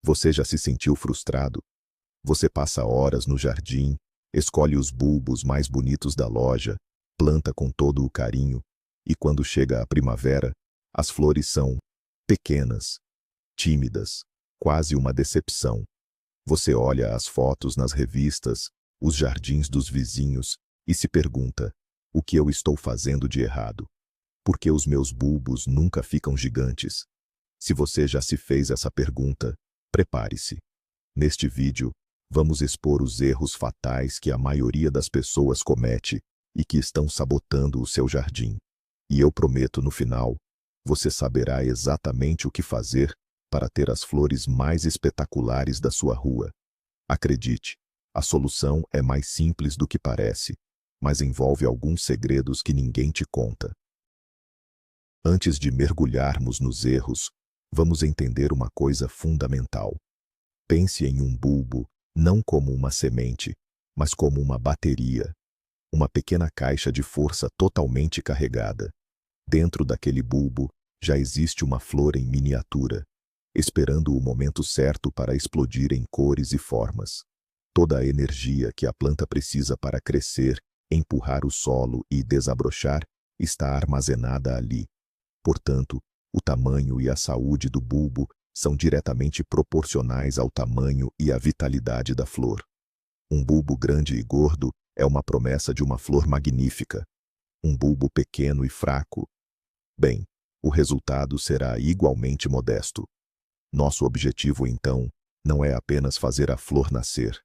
Você já se sentiu frustrado? Você passa horas no jardim, escolhe os bulbos mais bonitos da loja, planta com todo o carinho, e quando chega a primavera, as flores são pequenas, tímidas, quase uma decepção. Você olha as fotos nas revistas, os jardins dos vizinhos, e se pergunta: o que eu estou fazendo de errado? Por que os meus bulbos nunca ficam gigantes? Se você já se fez essa pergunta, prepare-se. Neste vídeo, vamos expor os erros fatais que a maioria das pessoas comete e que estão sabotando o seu jardim. E eu prometo, no final, você saberá exatamente o que fazer para ter as flores mais espetaculares da sua rua. Acredite, a solução é mais simples do que parece, mas envolve alguns segredos que ninguém te conta. Antes de mergulharmos nos erros, vamos entender uma coisa fundamental. Pense em um bulbo, não como uma semente, mas como uma bateria. Uma pequena caixa de força totalmente carregada. Dentro daquele bulbo, já existe uma flor em miniatura, esperando o momento certo para explodir em cores e formas. Toda a energia que a planta precisa para crescer, empurrar o solo e desabrochar, está armazenada ali. Portanto, o tamanho e a saúde do bulbo são diretamente proporcionais ao tamanho e à vitalidade da flor. Um bulbo grande e gordo é uma promessa de uma flor magnífica. Um bulbo pequeno e fraco, bem, o resultado será igualmente modesto. Nosso objetivo, então, não é apenas fazer a flor nascer.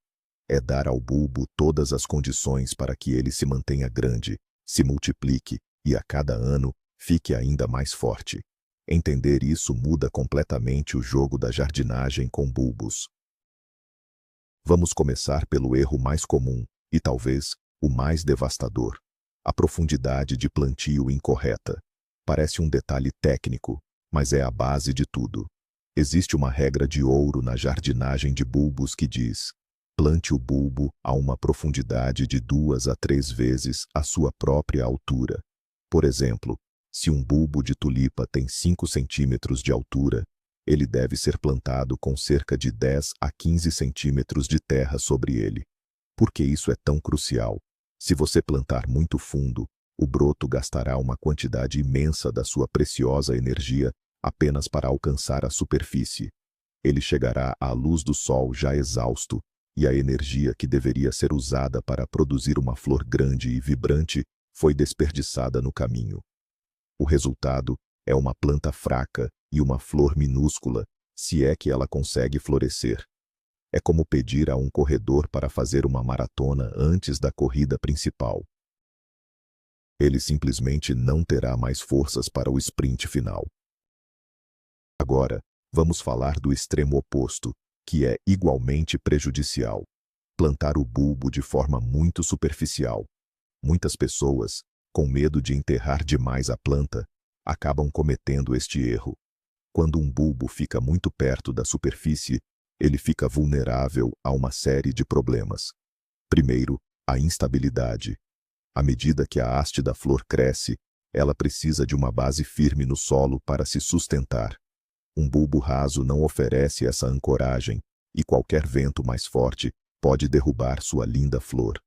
É dar ao bulbo todas as condições para que ele se mantenha grande, se multiplique e, a cada ano, fique ainda mais forte. Entender isso muda completamente o jogo da jardinagem com bulbos. Vamos começar pelo erro mais comum, e talvez o mais devastador: a profundidade de plantio incorreta. Parece um detalhe técnico, mas é a base de tudo. Existe uma regra de ouro na jardinagem de bulbos que diz: plante o bulbo a uma profundidade de 2 a 3 vezes a sua própria altura. Por exemplo, se um bulbo de tulipa tem 5 centímetros de altura, ele deve ser plantado com cerca de 10 a 15 centímetros de terra sobre ele. Por que isso é tão crucial? Se você plantar muito fundo, o broto gastará uma quantidade imensa da sua preciosa energia apenas para alcançar a superfície. Ele chegará à luz do sol já exausto, e a energia que deveria ser usada para produzir uma flor grande e vibrante foi desperdiçada no caminho. O resultado é uma planta fraca e uma flor minúscula, se é que ela consegue florescer. É como pedir a um corredor para fazer uma maratona antes da corrida principal. Ele simplesmente não terá mais forças para o sprint final. Agora, vamos falar do extremo oposto, que é igualmente prejudicial: plantar o bulbo de forma muito superficial. Muitas pessoas, com medo de enterrar demais a planta, acabam cometendo este erro. Quando um bulbo fica muito perto da superfície, ele fica vulnerável a uma série de problemas. Primeiro, a instabilidade. À medida que a haste da flor cresce, ela precisa de uma base firme no solo para se sustentar. Um bulbo raso não oferece essa ancoragem, e qualquer vento mais forte pode derrubar sua linda flor.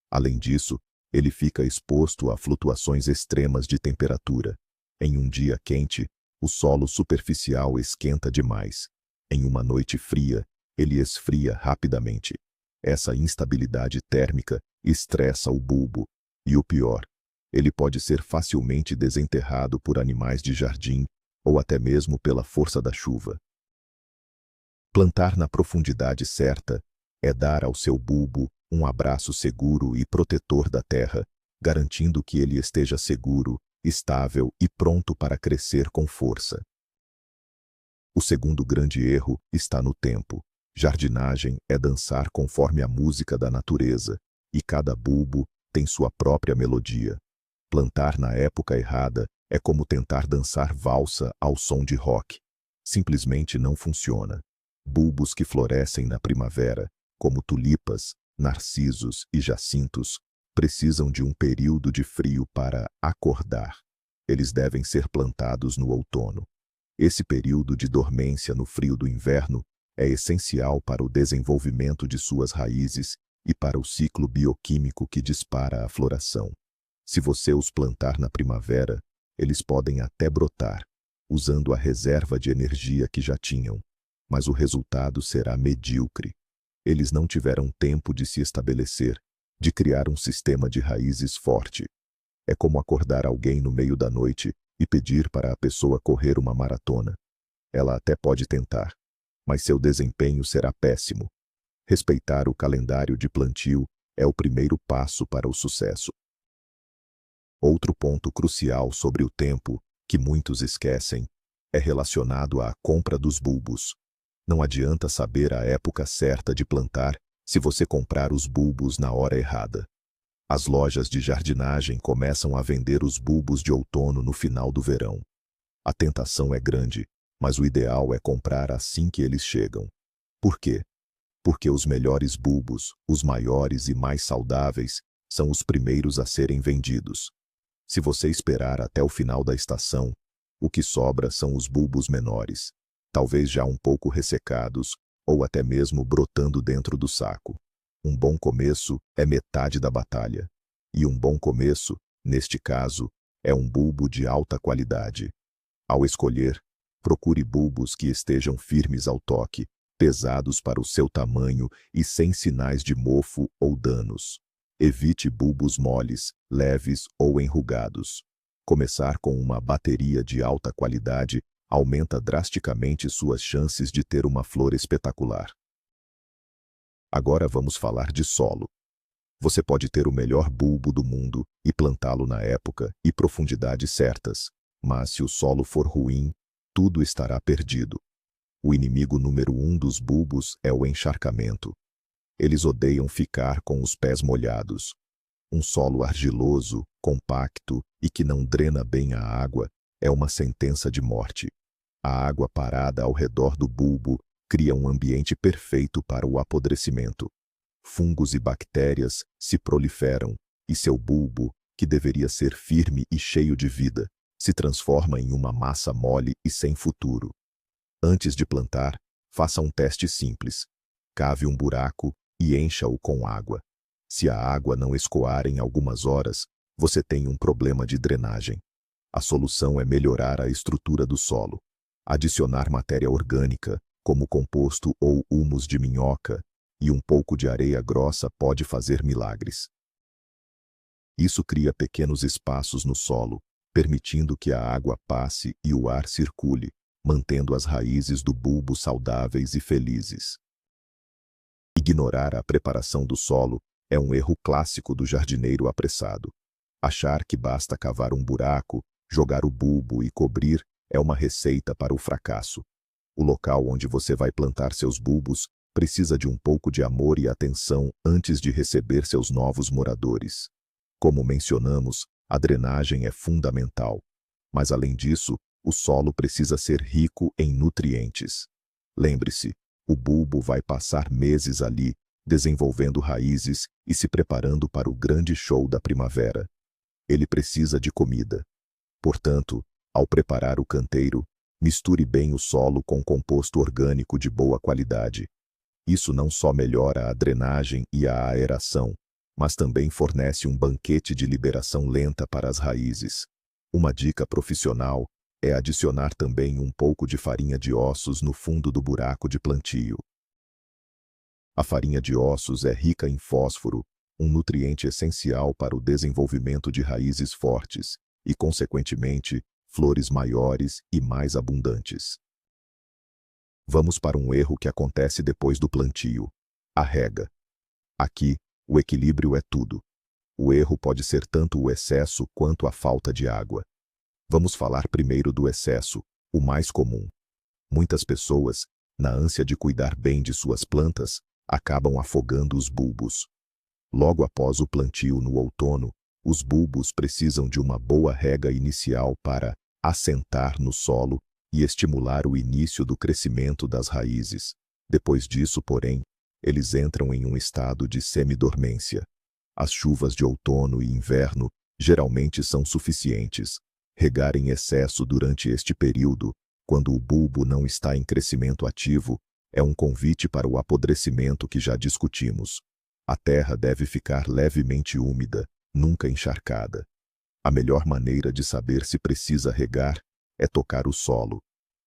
Além disso, ele fica exposto a flutuações extremas de temperatura. Em um dia quente, o solo superficial esquenta demais. Em uma noite fria, ele esfria rapidamente. Essa instabilidade térmica estressa o bulbo. E o pior, ele pode ser facilmente desenterrado por animais de jardim ou até mesmo pela força da chuva. Plantar na profundidade certa é dar ao seu bulbo um abraço seguro e protetor da terra, garantindo que ele esteja seguro, estável e pronto para crescer com força. O segundo grande erro está no tempo. Jardinagem é dançar conforme a música da natureza, e cada bulbo tem sua própria melodia. Plantar na época errada é como tentar dançar valsa ao som de rock. Simplesmente não funciona. Bulbos que florescem na primavera, como tulipas, narcisos e jacintos, precisam de um período de frio para acordar. Eles devem ser plantados no outono. Esse período de dormência no frio do inverno É essencial para o desenvolvimento de suas raízes e para o ciclo bioquímico que dispara a floração. Se você os plantar na primavera, eles podem até brotar, usando a reserva de energia que já tinham, mas o resultado será medíocre. Eles não tiveram tempo de se estabelecer, de criar um sistema de raízes forte. É como acordar alguém no meio da noite e pedir para a pessoa correr uma maratona. Ela até pode tentar, mas seu desempenho será péssimo. Respeitar o calendário de plantio é o primeiro passo para o sucesso. Outro ponto crucial sobre o tempo, que muitos esquecem, é relacionado à compra dos bulbos. Não adianta saber a época certa de plantar se você comprar os bulbos na hora errada. As lojas de jardinagem começam a vender os bulbos de outono no final do verão. A tentação é grande, mas o ideal é comprar assim que eles chegam. Por quê? Porque os melhores bulbos, os maiores e mais saudáveis, são os primeiros a serem vendidos. Se você esperar até o final da estação, o que sobra são os bulbos menores, talvez já um pouco ressecados ou até mesmo brotando dentro do saco. Um bom começo é metade da batalha. E um bom começo, neste caso, é um bulbo de alta qualidade. Ao escolher, procure bulbos que estejam firmes ao toque, pesados para o seu tamanho e sem sinais de mofo ou danos. Evite bulbos moles, leves ou enrugados. Começar com uma bateria de alta qualidade aumenta drasticamente suas chances de ter uma flor espetacular. Agora vamos falar de solo. Você pode ter o melhor bulbo do mundo e plantá-lo na época e profundidade certas, mas se o solo for ruim, tudo estará perdido. O inimigo número 1 dos bulbos é o encharcamento. Eles odeiam ficar com os pés molhados. Um solo argiloso, compacto e que não drena bem a água é uma sentença de morte. A água parada ao redor do bulbo cria um ambiente perfeito para o apodrecimento. Fungos e bactérias se proliferam e seu bulbo, que deveria ser firme e cheio de vida, se transforma em uma massa mole e sem futuro. Antes de plantar, faça um teste simples. Cave um buraco e encha-o com água. Se a água não escoar em algumas horas, você tem um problema de drenagem. A solução é melhorar a estrutura do solo. Adicionar matéria orgânica, como composto ou humus de minhoca, e um pouco de areia grossa pode fazer milagres. Isso cria pequenos espaços no solo, permitindo que a água passe e o ar circule, mantendo as raízes do bulbo saudáveis e felizes. Ignorar a preparação do solo é um erro clássico do jardineiro apressado. Achar que basta cavar um buraco, jogar o bulbo e cobrir é uma receita para o fracasso. O local onde você vai plantar seus bulbos precisa de um pouco de amor e atenção antes de receber seus novos moradores. Como mencionamos, a drenagem é fundamental. Mas além disso, o solo precisa ser rico em nutrientes. Lembre-se, o bulbo vai passar meses ali, desenvolvendo raízes e se preparando para o grande show da primavera. Ele precisa de comida. Portanto, ao preparar o canteiro, misture bem o solo com composto orgânico de boa qualidade. Isso não só melhora a drenagem e a aeração, mas também fornece um banquete de liberação lenta para as raízes. Uma dica profissional é adicionar também um pouco de farinha de ossos no fundo do buraco de plantio. A farinha de ossos é rica em fósforo, um nutriente essencial para o desenvolvimento de raízes fortes e, consequentemente, flores maiores e mais abundantes. Vamos para um erro que acontece depois do plantio: a rega. Aqui, o equilíbrio é tudo. O erro pode ser tanto o excesso quanto a falta de água. Vamos falar primeiro do excesso, o mais comum. Muitas pessoas, na ânsia de cuidar bem de suas plantas, acabam afogando os bulbos. Logo após o plantio no outono, os bulbos precisam de uma boa rega inicial para assentar no solo e estimular o início do crescimento das raízes. Depois disso, porém, eles entram em um estado de semidormência. As chuvas de outono e inverno geralmente são suficientes. Regar em excesso durante este período, quando o bulbo não está em crescimento ativo, É um convite para o apodrecimento que já discutimos. A terra deve ficar levemente úmida, nunca encharcada. A melhor maneira de saber se precisa regar é tocar o solo.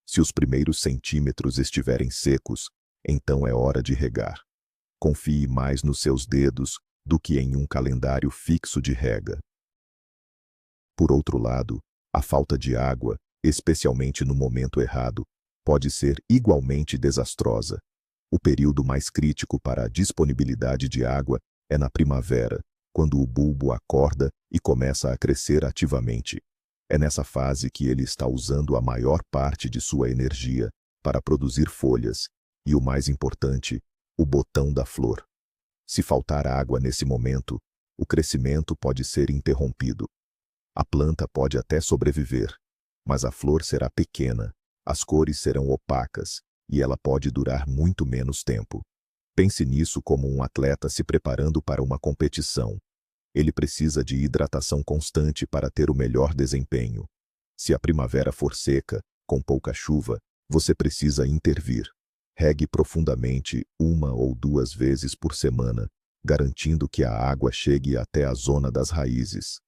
Se os primeiros centímetros estiverem secos, então é hora de regar. Confie mais nos seus dedos do que em um calendário fixo de rega. Por outro lado, a falta de água, especialmente no momento errado, pode ser igualmente desastrosa. O período mais crítico para a disponibilidade de água é na primavera, quando o bulbo acorda e começa a crescer ativamente. É nessa fase que ele está usando a maior parte de sua energia para produzir folhas e, o mais importante, o botão da flor. Se faltar água nesse momento, o crescimento pode ser interrompido. A planta pode até sobreviver, mas a flor será pequena, as cores serão opacas e ela pode durar muito menos tempo. Pense nisso como um atleta se preparando para uma competição. Ele precisa de hidratação constante para ter o melhor desempenho. Se a primavera for seca, com pouca chuva, você precisa intervir. Regue profundamente 1 ou 2 vezes por semana, garantindo que a água chegue até a zona das raízes.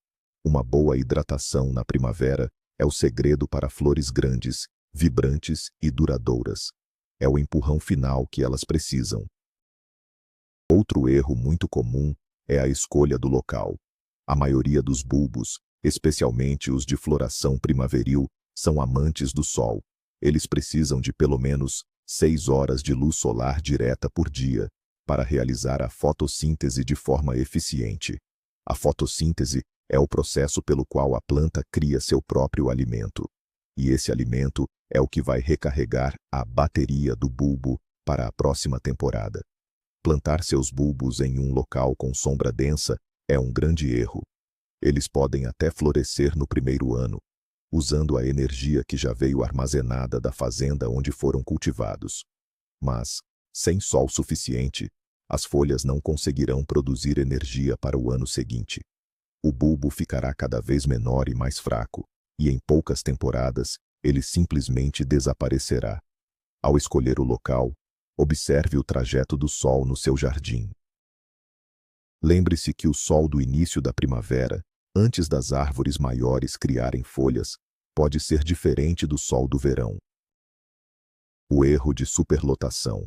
Uma boa hidratação na primavera é o segredo para flores grandes, vibrantes e duradouras. É o empurrão final que elas precisam. Outro erro muito comum é a escolha do local. A maioria dos bulbos, especialmente os de floração primaveril, são amantes do sol. Eles precisam de pelo menos 6 horas de luz solar direta por dia para realizar a fotossíntese de forma eficiente. A fotossíntese é o processo pelo qual a planta cria seu próprio alimento. E esse alimento é o que vai recarregar a bateria do bulbo para a próxima temporada. Plantar seus bulbos em um local com sombra densa é um grande erro. Eles podem até florescer no primeiro ano, usando a energia que já veio armazenada da fazenda onde foram cultivados. Mas, sem sol suficiente, as folhas não conseguirão produzir energia para o ano seguinte. O bulbo ficará cada vez menor e mais fraco, e em poucas temporadas, ele simplesmente desaparecerá. Ao escolher o local, observe o trajeto do sol no seu jardim. Lembre-se que o sol do início da primavera, antes das árvores maiores criarem folhas, pode ser diferente do sol do verão. O erro de superlotação.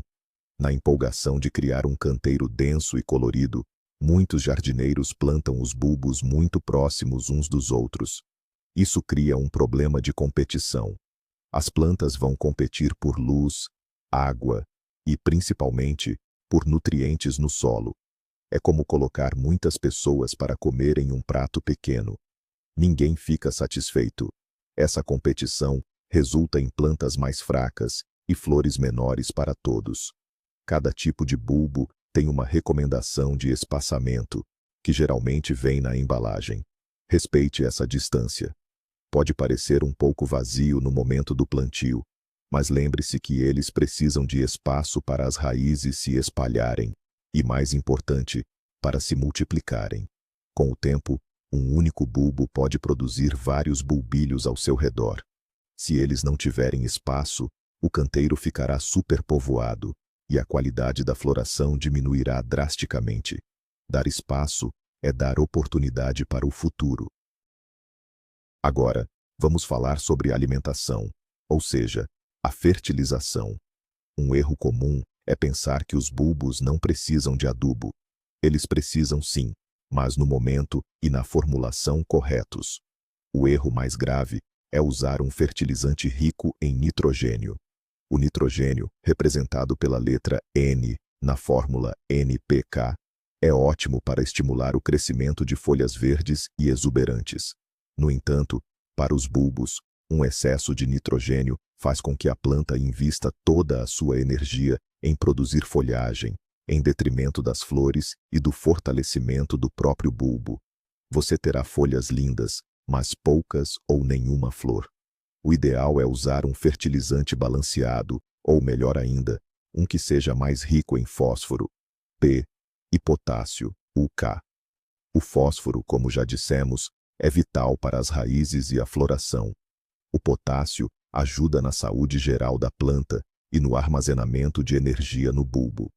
Na empolgação de criar um canteiro denso e colorido, muitos jardineiros plantam os bulbos muito próximos uns dos outros. Isso cria um problema de competição. As plantas vão competir por luz, água e, principalmente, por nutrientes no solo. É como colocar muitas pessoas para comer em um prato pequeno. Ninguém fica satisfeito. Essa competição resulta em plantas mais fracas e flores menores para todos. Cada tipo de bulbo tem uma recomendação de espaçamento, que geralmente vem na embalagem. Respeite essa distância. Pode parecer um pouco vazio no momento do plantio, mas lembre-se que eles precisam de espaço para as raízes se espalharem e, mais importante, para se multiplicarem. Com o tempo, um único bulbo pode produzir vários bulbilhos ao seu redor. Se eles não tiverem espaço, o canteiro ficará superpovoado e a qualidade da floração diminuirá drasticamente. Dar espaço é dar oportunidade para o futuro. Agora, vamos falar sobre alimentação, ou seja, a fertilização. Um erro comum é pensar que os bulbos não precisam de adubo. Eles precisam sim, mas no momento e na formulação corretos. O erro mais grave é usar um fertilizante rico em nitrogênio. O nitrogênio, representado pela letra N na fórmula NPK, é ótimo para estimular o crescimento de folhas verdes e exuberantes. No entanto, para os bulbos, um excesso de nitrogênio faz com que a planta invista toda a sua energia em produzir folhagem, em detrimento das flores e do fortalecimento do próprio bulbo. Você terá folhas lindas, mas poucas ou nenhuma flor. O ideal é usar um fertilizante balanceado, ou melhor ainda, um que seja mais rico em fósforo, P, e potássio, UK. O fósforo, como já dissemos, é vital para as raízes e a floração. O potássio ajuda na saúde geral da planta e no armazenamento de energia no bulbo.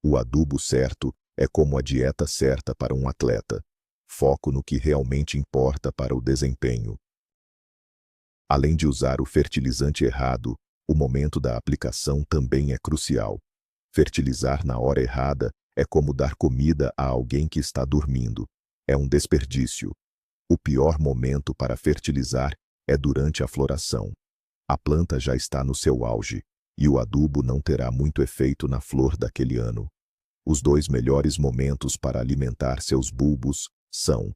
O adubo certo é como a dieta certa para um atleta. Foco no que realmente importa para o desempenho. Além de usar o fertilizante errado, o momento da aplicação também é crucial. Fertilizar na hora errada é como dar comida a alguém que está dormindo. É um desperdício. O pior momento para fertilizar é durante a floração. A planta já está no seu auge, e o adubo não terá muito efeito na flor daquele ano. Os dois melhores momentos para alimentar seus bulbos são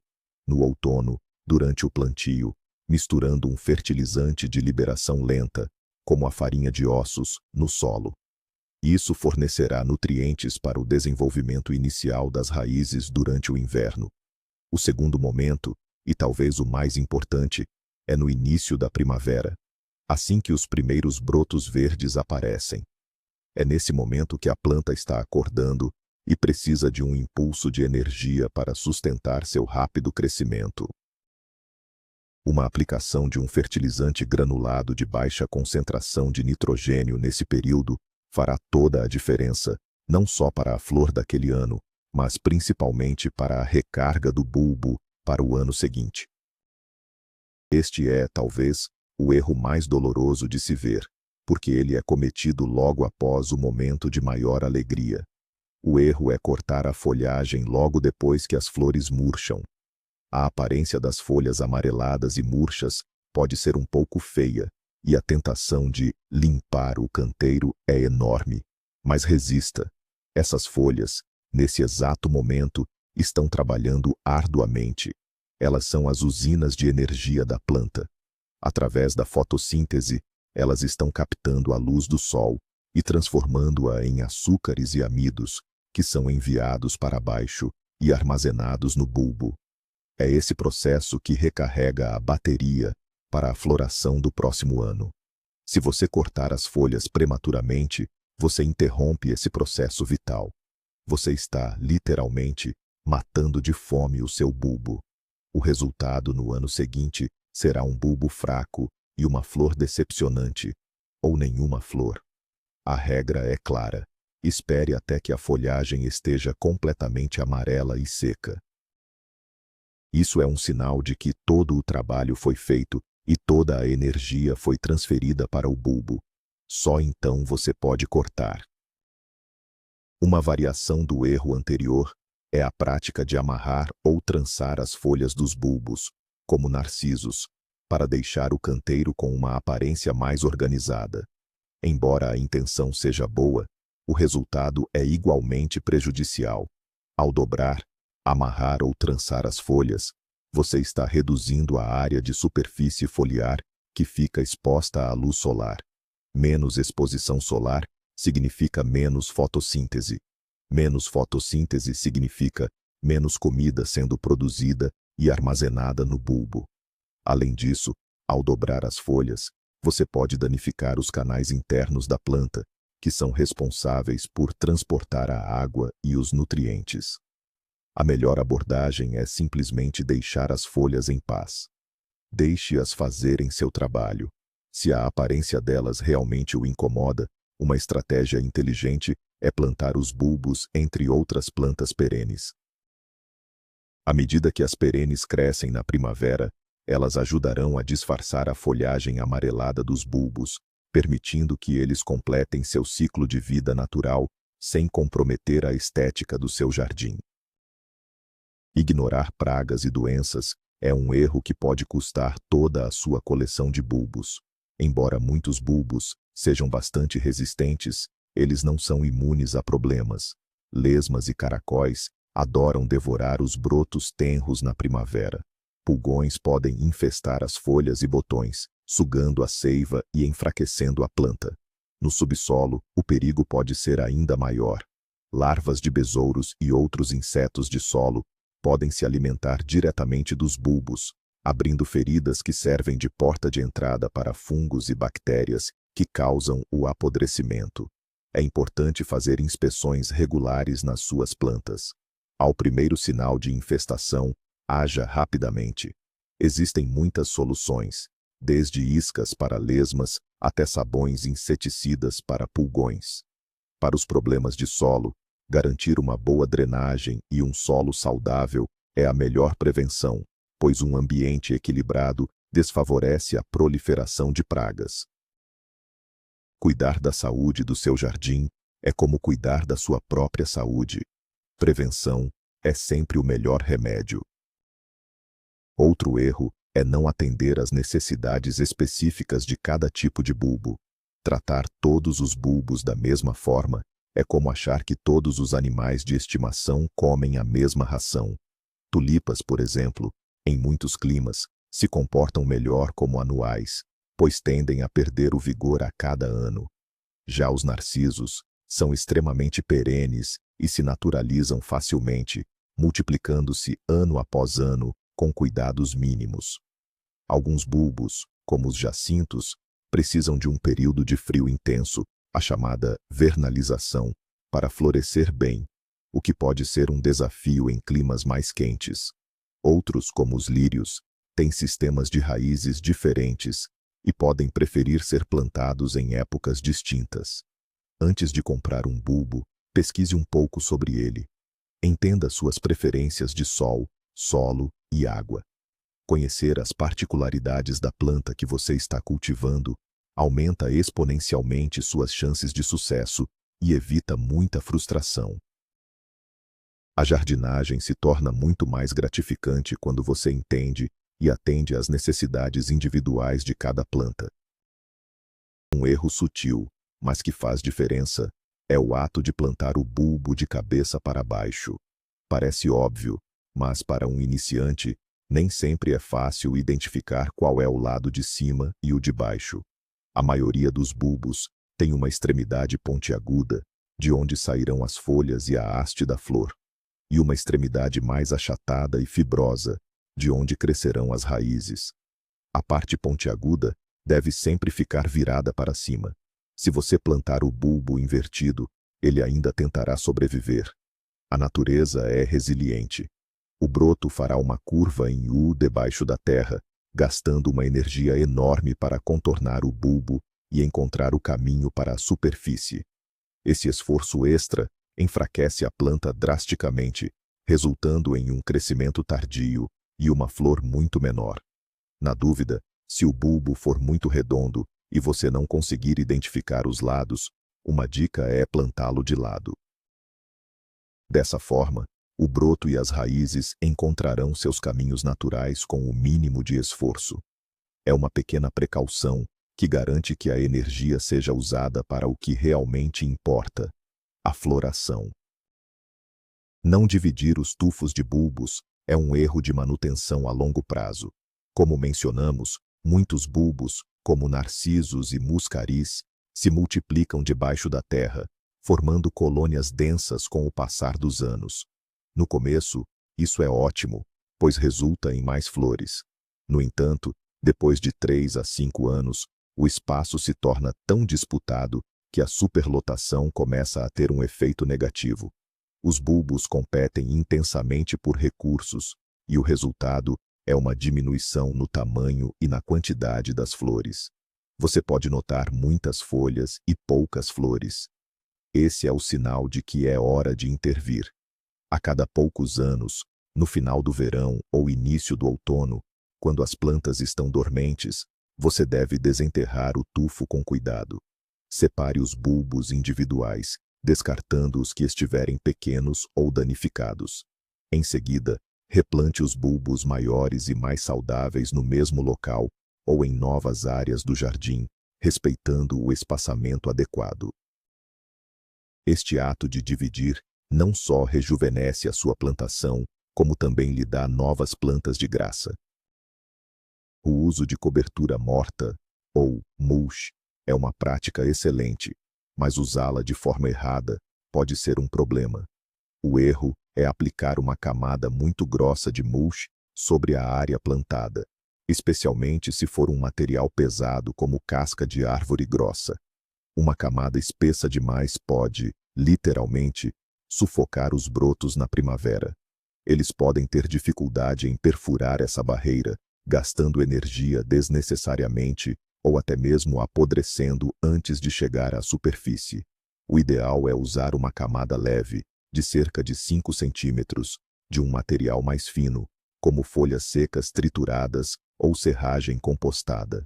no outono, durante o plantio, misturando um fertilizante de liberação lenta, como a farinha de ossos, no solo. Isso fornecerá nutrientes para o desenvolvimento inicial das raízes durante o inverno. O segundo momento, e talvez o mais importante, é no início da primavera, assim que os primeiros brotos verdes aparecem. É nesse momento que a planta está acordando e precisa de um impulso de energia para sustentar seu rápido crescimento. Uma aplicação de um fertilizante granulado de baixa concentração de nitrogênio nesse período fará toda a diferença, não só para a flor daquele ano, mas principalmente para a recarga do bulbo para o ano seguinte. Este é, talvez, o erro mais doloroso de se ver, porque ele é cometido logo após o momento de maior alegria. O erro é cortar a folhagem logo depois que as flores murcham. A aparência das folhas amareladas e murchas pode ser um pouco feia, e a tentação de limpar o canteiro é enorme. Mas resista. Essas folhas, nesse exato momento, estão trabalhando arduamente. Elas são as usinas de energia da planta. Através da fotossíntese, elas estão captando a luz do sol e transformando-a em açúcares e amidos, que são enviados para baixo e armazenados no bulbo. É esse processo que recarrega a bateria para a floração do próximo ano. Se você cortar as folhas prematuramente, você interrompe esse processo vital. Você está, literalmente, matando de fome o seu bulbo. O resultado no ano seguinte será um bulbo fraco e uma flor decepcionante, ou nenhuma flor. A regra é clara. Espere até que a folhagem esteja completamente amarela e seca. Isso é um sinal de que todo o trabalho foi feito e toda a energia foi transferida para o bulbo. Só então você pode cortar. Uma variação do erro anterior é a prática de amarrar ou trançar as folhas dos bulbos, como narcisos, para deixar o canteiro com uma aparência mais organizada. Embora a intenção seja boa, o resultado é igualmente prejudicial. Ao dobrar, amarrar ou trançar as folhas, você está reduzindo a área de superfície foliar que fica exposta à luz solar. Menos exposição solar significa menos fotossíntese. Menos fotossíntese significa menos comida sendo produzida e armazenada no bulbo. Além disso, ao dobrar as folhas, você pode danificar os canais internos da planta, que são responsáveis por transportar a água e os nutrientes. A melhor abordagem é simplesmente deixar as folhas em paz. Deixe-as fazerem seu trabalho. Se a aparência delas realmente o incomoda, uma estratégia inteligente é plantar os bulbos entre outras plantas perenes. À medida que as perenes crescem na primavera, elas ajudarão a disfarçar a folhagem amarelada dos bulbos, permitindo que eles completem seu ciclo de vida natural sem comprometer a estética do seu jardim. Ignorar pragas e doenças é um erro que pode custar toda a sua coleção de bulbos. Embora muitos bulbos sejam bastante resistentes, eles não são imunes a problemas. Lesmas e caracóis adoram devorar os brotos tenros na primavera. Pulgões podem infestar as folhas e botões, sugando a seiva e enfraquecendo a planta. No subsolo, o perigo pode ser ainda maior. Larvas de besouros e outros insetos de solo podem se alimentar diretamente dos bulbos, abrindo feridas que servem de porta de entrada para fungos e bactérias que causam o apodrecimento. É importante fazer inspeções regulares nas suas plantas. Ao primeiro sinal de infestação, haja rapidamente. Existem muitas soluções, desde iscas para lesmas até sabões inseticidas para pulgões. Para os problemas de solo, garantir uma boa drenagem e um solo saudável é a melhor prevenção, pois um ambiente equilibrado desfavorece a proliferação de pragas. Cuidar da saúde do seu jardim é como cuidar da sua própria saúde. Prevenção é sempre o melhor remédio. Outro erro é não atender às necessidades específicas de cada tipo de bulbo. Tratar todos os bulbos da mesma forma é como achar que todos os animais de estimação comem a mesma ração. Tulipas, por exemplo, em muitos climas, se comportam melhor como anuais, pois tendem a perder o vigor a cada ano. Já os narcisos são extremamente perenes e se naturalizam facilmente, multiplicando-se ano após ano com cuidados mínimos. Alguns bulbos, como os jacintos, precisam de um período de frio intenso, a chamada vernalização, para florescer bem, o que pode ser um desafio em climas mais quentes. Outros, como os lírios, têm sistemas de raízes diferentes e podem preferir ser plantados em épocas distintas. Antes de comprar um bulbo, pesquise um pouco sobre ele. Entenda suas preferências de sol, solo e água. Conhecer as particularidades da planta que você está cultivando aumenta exponencialmente suas chances de sucesso e evita muita frustração. A jardinagem se torna muito mais gratificante quando você entende e atende às necessidades individuais de cada planta. Um erro sutil, mas que faz diferença, é o ato de plantar o bulbo de cabeça para baixo. Parece óbvio, mas para um iniciante, nem sempre é fácil identificar qual é o lado de cima e o de baixo. A maioria dos bulbos tem uma extremidade pontiaguda, de onde sairão as folhas e a haste da flor, e uma extremidade mais achatada e fibrosa, de onde crescerão as raízes. A parte pontiaguda deve sempre ficar virada para cima. Se você plantar o bulbo invertido, ele ainda tentará sobreviver. A natureza é resiliente. O broto fará uma curva em U debaixo da terra, gastando uma energia enorme para contornar o bulbo e encontrar o caminho para a superfície. Esse esforço extra enfraquece a planta drasticamente, resultando em um crescimento tardio e uma flor muito menor. Na dúvida, se o bulbo for muito redondo e você não conseguir identificar os lados, uma dica é plantá-lo de lado. Dessa forma, o broto e as raízes encontrarão seus caminhos naturais com o mínimo de esforço. É uma pequena precaução que garante que a energia seja usada para o que realmente importa: a floração. Não dividir os tufos de bulbos é um erro de manutenção a longo prazo. Como mencionamos, muitos bulbos, como narcisos e muscaris, se multiplicam debaixo da terra, formando colônias densas com o passar dos anos. No começo, isso é ótimo, pois resulta em mais flores. No entanto, depois de 3 a 5 anos, o espaço se torna tão disputado que a superlotação começa a ter um efeito negativo. Os bulbos competem intensamente por recursos, e o resultado é uma diminuição no tamanho e na quantidade das flores. Você pode notar muitas folhas e poucas flores. Esse é o sinal de que é hora de intervir. A cada poucos anos, no final do verão ou início do outono, quando as plantas estão dormentes, você deve desenterrar o tufo com cuidado. Separe os bulbos individuais, descartando os que estiverem pequenos ou danificados. Em seguida, replante os bulbos maiores e mais saudáveis no mesmo local ou em novas áreas do jardim, respeitando o espaçamento adequado. Este ato de dividir não só rejuvenesce a sua plantação, como também lhe dá novas plantas de graça. O uso de cobertura morta, ou mulch, é uma prática excelente, mas usá-la de forma errada pode ser um problema. O erro é aplicar uma camada muito grossa de mulch sobre a área plantada, especialmente se for um material pesado como casca de árvore grossa. Uma camada espessa demais pode, literalmente, sufocar os brotos na primavera. Eles podem ter dificuldade em perfurar essa barreira, gastando energia desnecessariamente ou até mesmo apodrecendo antes de chegar à superfície. O ideal é usar uma camada leve, de cerca de 5 centímetros, de um material mais fino, como folhas secas trituradas ou serragem compostada.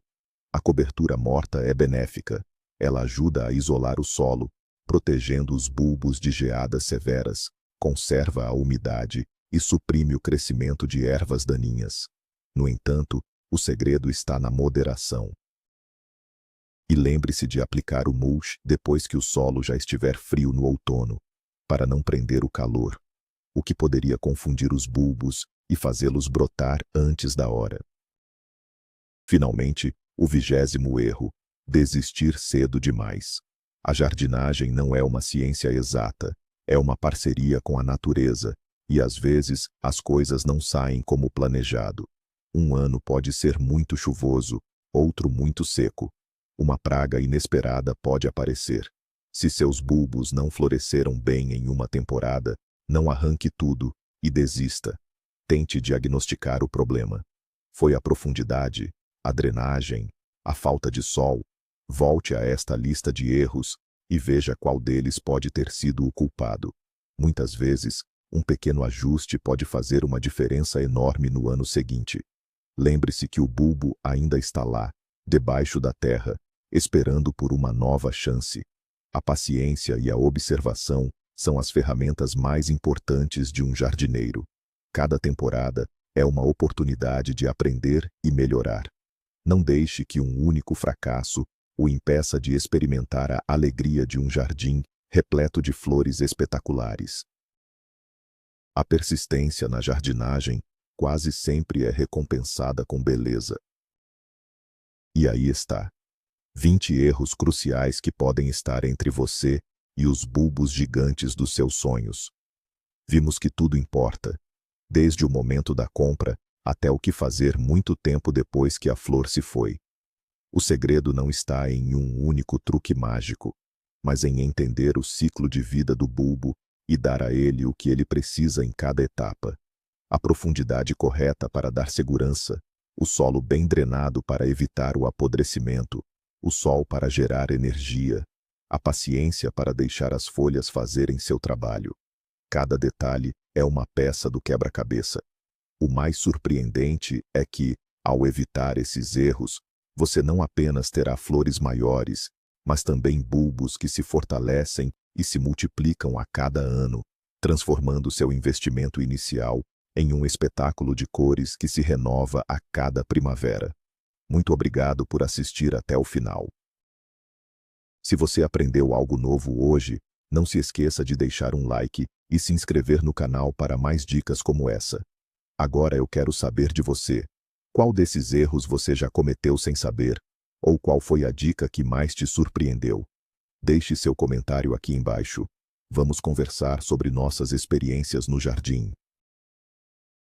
A cobertura morta é benéfica. Ela ajuda a isolar o solo, protegendo os bulbos de geadas severas, conserva a umidade e suprime o crescimento de ervas daninhas. No entanto, o segredo está na moderação. E lembre-se de aplicar o mulch depois que o solo já estiver frio no outono, para não prender o calor, o que poderia confundir os bulbos e fazê-los brotar antes da hora. Finalmente, o 20º erro: desistir cedo demais. A jardinagem não é uma ciência exata, é uma parceria com a natureza, e às vezes as coisas não saem como planejado. Um ano pode ser muito chuvoso, outro muito seco. Uma praga inesperada pode aparecer. Se seus bulbos não floresceram bem em uma temporada, não arranque tudo e desista. Tente diagnosticar o problema. Foi a profundidade, a drenagem, a falta de sol? Volte a esta lista de erros e veja qual deles pode ter sido o culpado. Muitas vezes, um pequeno ajuste pode fazer uma diferença enorme no ano seguinte. Lembre-se que o bulbo ainda está lá, debaixo da terra, esperando por uma nova chance. A paciência e a observação são as ferramentas mais importantes de um jardineiro. Cada temporada é uma oportunidade de aprender e melhorar. Não deixe que um único fracasso o impeça de experimentar a alegria de um jardim repleto de flores espetaculares. A persistência na jardinagem quase sempre é recompensada com beleza. E aí está. 20 erros cruciais que podem estar entre você e os bulbos gigantes dos seus sonhos. Vimos que tudo importa, desde o momento da compra até o que fazer muito tempo depois que a flor se foi. O segredo não está em um único truque mágico, mas em entender o ciclo de vida do bulbo e dar a ele o que ele precisa em cada etapa. A profundidade correta para dar segurança, o solo bem drenado para evitar o apodrecimento, o sol para gerar energia, a paciência para deixar as folhas fazerem seu trabalho. Cada detalhe é uma peça do quebra-cabeça. O mais surpreendente é que, ao evitar esses erros, você não apenas terá flores maiores, mas também bulbos que se fortalecem e se multiplicam a cada ano, transformando seu investimento inicial em um espetáculo de cores que se renova a cada primavera. Muito obrigado por assistir até o final. Se você aprendeu algo novo hoje, não se esqueça de deixar um like e se inscrever no canal para mais dicas como essa. Agora eu quero saber de você. Qual desses erros você já cometeu sem saber? Ou qual foi a dica que mais te surpreendeu? Deixe seu comentário aqui embaixo. Vamos conversar sobre nossas experiências no jardim.